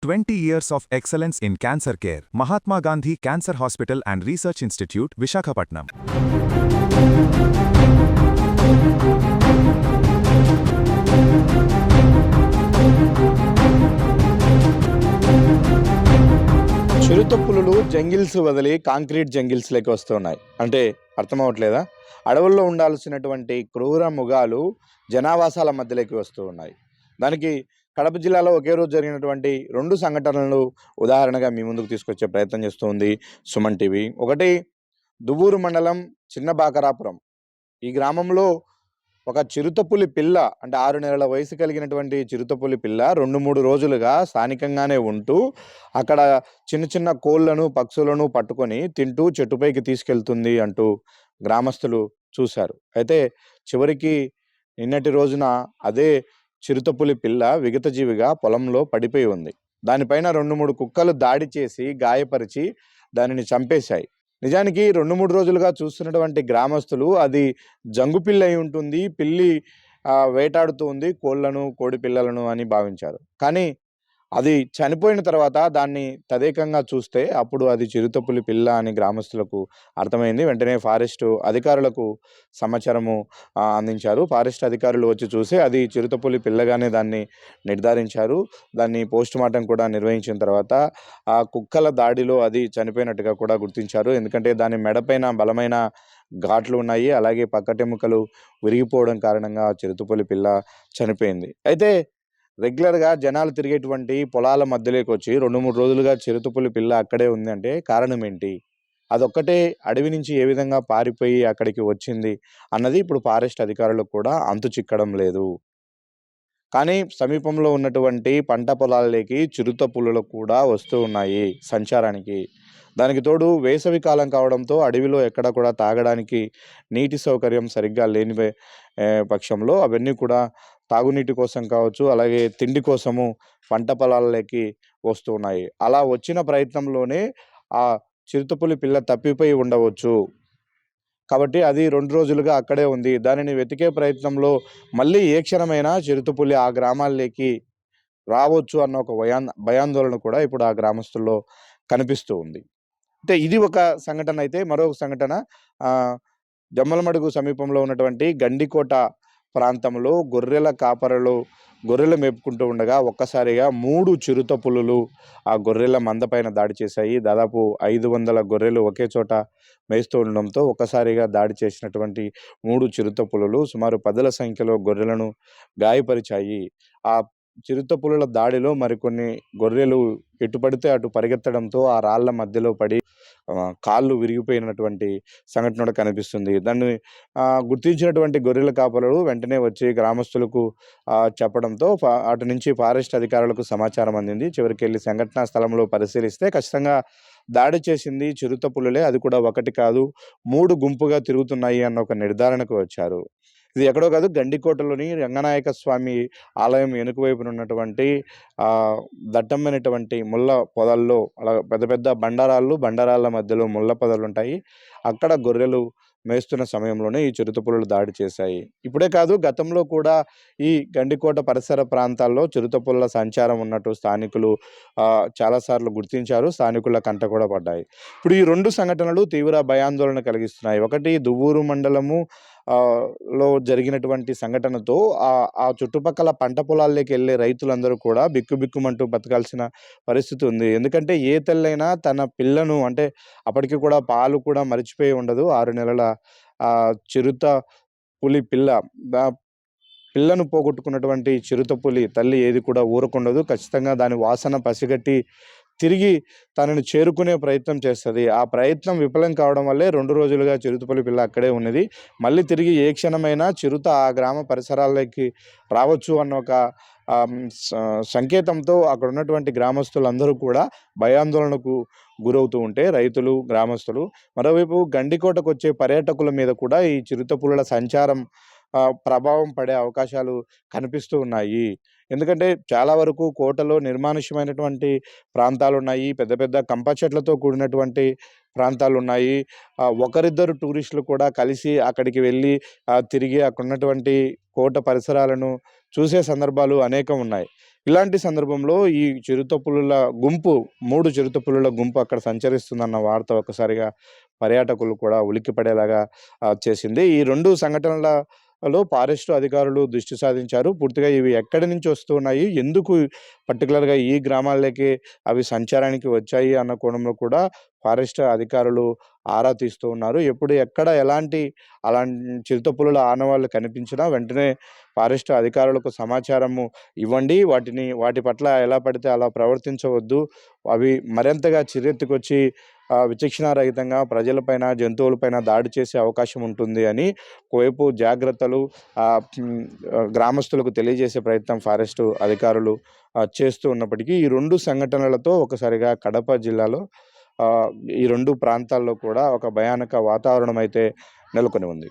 20 years of excellence in cancer care. Mahatma Gandhi Cancer Hospital and Research Institute, Visakhapatnam. చిరుతపులులు jungles వదిలి concrete జంగిల్స్‌లోకి వస్తున్నాయి. అంటే అర్థమవ్వట్లేదా? అడవుల్లో ఉండాల్సినటువంటి క్రూర మృగాలు జనావాసాల మధ్యలోకి వస్తూ ఉన్నాయి. దానికి కడప జిల్లాలో ఒకే రోజు జరిగినటువంటి 2 సంఘటనలు ఉదాహరణగా మీ ముందుకు తీసుకొచ్చే ప్రయత్నం చేస్తుంది సుమన్ టీవీ. ఒకటి దువ్వూరు మండలం చిన్న బాకరాపురం. ఈ గ్రామంలో ఒక చిరుతపులి పిల్ల అంటే 6 నెలల వయసు కలిగినటువంటి చిరుతపులి పిల్ల 2-3 రోజులుగా స్థానికంగానే ఉంటూ అక్కడ చిన్న చిన్న కోళ్లను, పక్షులను పట్టుకొని తింటూ చెట్టుపైకి తీసుకెళ్తుంది అంటూ గ్రామస్తులు చూశారు. అయితే చివరికి నిన్నటి రోజున అదే చిరుతపులి పిల్ల విగతజీవిగా పొలంలో పడిపోయి ఉంది. దానిపైన 2-3 కుక్కలు దాడి చేసి గాయపరిచి దానిని చంపేశాయి. నిజానికి 2-3 రోజులుగా చూస్తున్నటువంటి గ్రామస్తులు అది జంగు పిల్లి అయి ఉంటుంది. పిల్లి వేటాడుతూ ఉంది కోళ్లను, కోడి పిల్లలను అని భావించారు. కానీ అది చనిపోయిన తర్వాత దాన్ని తదేకంగా చూస్తే అప్పుడు అది చిరుతపులి పిల్ల అని గ్రామస్తులకు అర్థమైంది. వెంటనే ఫారెస్ట్ అధికారులకు సమాచారము అందించారు. ఫారెస్ట్ అధికారులు వచ్చి చూసి అది చిరుతపులి పిల్లగానే దాన్ని నిర్ధారించారు. దాన్ని పోస్ట్‌మార్టం కూడా నిర్వహించిన తర్వాత ఆ కుక్కల దాడిలో అది చనిపోయినట్టుగా కూడా గుర్తించారు. ఎందుకంటే దాని మెడపైన బలమైన ఘాట్లు ఉన్నాయి. అలాగే పక్కటెముకలు విరిగిపోవడం కారణంగా చిరుతపులి పిల్ల చనిపోయింది. అయితే రెగ్యులర్‌గా జనాలు తిరిగేటువంటి పొలాల మధ్యలోకి వచ్చి 2-3 రోజులుగా చిరుతపులి పిల్ల అక్కడే ఉందంటే కారణం ఏంటి? అదొక్కటే అడవి నుంచి ఏ విధంగా పారిపోయి అక్కడికి వచ్చింది అన్నది ఇప్పుడు ఫారెస్ట్ అధికారులకు కూడా అంతు చిక్కడం లేదు. కానీ సమీపంలో ఉన్నటువంటి పంట పొలాల్లోకి చిరుతపులులు కూడా వస్తూ ఉన్నాయి సంచారానికి. దానికి తోడు వేసవి కాలం కావడంతో అడవిలో ఎక్కడ కూడా తాగడానికి నీటి సౌకర్యం సరిగ్గా లేని పక్షంలో అవన్నీ కూడా తాగునీటి కోసం కావచ్చు, అలాగే తిండి కోసము పంట పొలాల్లోకి వస్తూ ఉన్నాయి. అలా వచ్చిన ప్రయత్నంలోనే ఆ చిరుతపులి పిల్ల తప్పిపోయి ఉండవచ్చు. కాబట్టి అది 2 రోజులుగా అక్కడే ఉంది. దానిని వెతికే ప్రయత్నంలో మళ్ళీ ఏ క్షణమైనా చిరుతపులి ఆ గ్రామాల్లోకి రావచ్చు అన్న ఒక భయాందోళన కూడా ఇప్పుడు ఆ గ్రామస్తుల్లో కనిపిస్తూ ఉంది. అంటే ఇది ఒక సంఘటన అయితే మరొక సంఘటన జమ్మలమడుగు సమీపంలో ఉన్నటువంటి గండికోట ప్రాంతంలో గొర్రెల కాపరులు గొర్రెలు మేపుకుంటూ ఉండగా ఒక్కసారిగా 3 చిరుతపులులు ఆ గొర్రెల మంద పైన దాడి చేశాయి. దాదాపు 500 గొర్రెలు ఒకే చోట మేస్తూ ఉండడంతో ఒక్కసారిగా దాడి చేసినటువంటి 3 చిరుతపులులు సుమారు పదుల సంఖ్యలో గొర్రెలను గాయపరిచాయి. ఆ చిరుతపులుల దాడిలో మరికొన్ని గొర్రెలు ఎటు పడితే అటు పరిగెత్తడంతో ఆ రాళ్ల మధ్యలో పడి కాళ్ళు విరిగిపోయినటువంటి సంఘటన కూడా కనిపిస్తుంది. దాన్ని గుర్తించినటువంటి గొర్రెల కాపరులు వెంటనే వచ్చి గ్రామస్తులకు చెప్పడంతో అటు నుంచి ఫారెస్ట్ అధికారులకు సమాచారం అందింది. చివరికెళ్ళి సంఘటనా స్థలంలో పరిశీలిస్తే ఖచ్చితంగా దాడి చేసింది చిరుతపులులే. అది కూడా ఒకటి కాదు 3 గుంపుగా తిరుగుతున్నాయి అన్న ఒక నిర్ధారణకు వచ్చారు. ఇది ఎక్కడో కాదు గండికోటలోని రంగనాయక స్వామి ఆలయం వెనుక వైపున ఉన్నటువంటి దట్టమైనటువంటి ముళ్ళ పొదల్లో అలా పెద్ద పెద్ద బండరాళ్ళ మధ్యలో ముళ్ళ పొదలుంటాయి. అక్కడ గొర్రెలు మేస్తున్న సమయంలోనే ఈ చిరుతపులులు దాడి చేశాయి. ఇప్పుడే కాదు గతంలో కూడా ఈ గండికోట పరిసర ప్రాంతాల్లో చిరుతపులుల సంచారం ఉన్నట్టు స్థానికులు చాలా సార్లు గుర్తించారు. స్థానికుల కంట కూడా పడ్డాయి. ఇప్పుడు ఈ 2 సంఘటనలు తీవ్ర భయాందోళన కలిగిస్తున్నాయి. ఒకటి దువ్వూరు మండలము లో జరిగినటువంటి సంఘటనతో ఆ చుట్టుపక్కల పంట పొలాల్లోకి వెళ్ళే రైతులందరూ కూడా బిక్కుబిక్కుమంటూ బతకాల్సిన పరిస్థితి ఉంది. ఎందుకంటే ఏ తల్లైనా తన పిల్లను అంటే అప్పటికి కూడా పాలు కూడా మరిచిపోయి ఉండదు. 6 నెలల చిరుత పులి పిల్ల పిల్లను పోగొట్టుకున్నటువంటి చిరుతపులి తల్లి ఏది కూడా ఊరకుండదు. ఖచ్చితంగా దాని వాసన పసిగట్టి తిరిగి తనను చేరుకునే ప్రయత్నం చేస్తది. ఆ ప్రయత్నం విఫలం కావడం వల్లే 2 రోజులుగా చిరుతపులి పిల్ల అక్కడే ఉన్నది. మళ్ళీ తిరిగి ఏ క్షణమైనా చిరుత ఆ గ్రామ పరిసరాల్లోకి రావచ్చు అన్న ఒక సంకేతంతో అక్కడ ఉన్నటువంటి గ్రామస్తులందరూ కూడా భయాందోళనకు గురవుతూ ఉంటే రైతులు, గ్రామస్తులు మరోవైపు గండికోటకొచ్చే పర్యాటకుల మీద కూడా ఈ చిరుతపులుల సంచారం ప్రభావం పడే అవకాశాలు కనిపిస్తూ ఉన్నాయి. ఎందుకంటే చాలా వరకు కోటలో నిర్మానుష్యమైనటువంటి ప్రాంతాలున్నాయి. పెద్ద పెద్ద కంప చెట్లతో కూడినటువంటి ప్రాంతాలున్నాయి. ఒకరిద్దరు టూరిస్టులు కూడా కలిసి అక్కడికి వెళ్ళి తిరిగి అక్కడున్నటువంటి కోట పరిసరాలను చూసే సందర్భాలు అనేకం ఉన్నాయి. ఇలాంటి సందర్భంలో ఈ చిరుతపులుల గుంపు 3 చిరుతపులుల గుంపు అక్కడ సంచరిస్తుందన్న వార్త ఒక్కసారిగా పర్యాటకులు కూడా ఉలిక్కిపడేలాగా చేసింది. ఈ 2 సంఘటనలలో ఫారెస్ట్ అధికారులు దృష్టి సాధించారు. పూర్తిగా ఇవి ఎక్కడి నుంచి వస్తున్నాయి, ఎందుకు పర్టిక్యులర్‌గా ఈ గ్రామాల్లోకే అవి సంచారానికి వచ్చాయి అన్న కోణంలో కూడా ఫారెస్ట్ అధికారులు ఆరా తీస్తూ ఉన్నారు. ఎప్పుడు ఎక్కడ ఎలాంటి చిరుతపులుల ఆనవాళ్లు కనిపించినా వెంటనే ఫారెస్ట్ అధికారులకు సమాచారము ఇవ్వండి. వాటి పట్ల ఎలా పడితే అలా ప్రవర్తించవద్దు. అవి మరింతగా చిర్రెత్తుకొచ్చి విచక్షణారహితంగా ప్రజలపైన, జంతువులపైన దాడి చేసే అవకాశం ఉంటుంది అని ఒకవైపు జాగ్రత్తలు గ్రామస్తులకు తెలియజేసే ప్రయత్నం ఫారెస్టు అధికారులు చేస్తూ ఉన్నప్పటికీ ఈ 2 సంఘటనలతో ఒకసారిగా కడప జిల్లాలో ఈ 2 ప్రాంతాల్లో కూడా ఒక భయానక వాతావరణం అయితే నెలకొని ఉంది.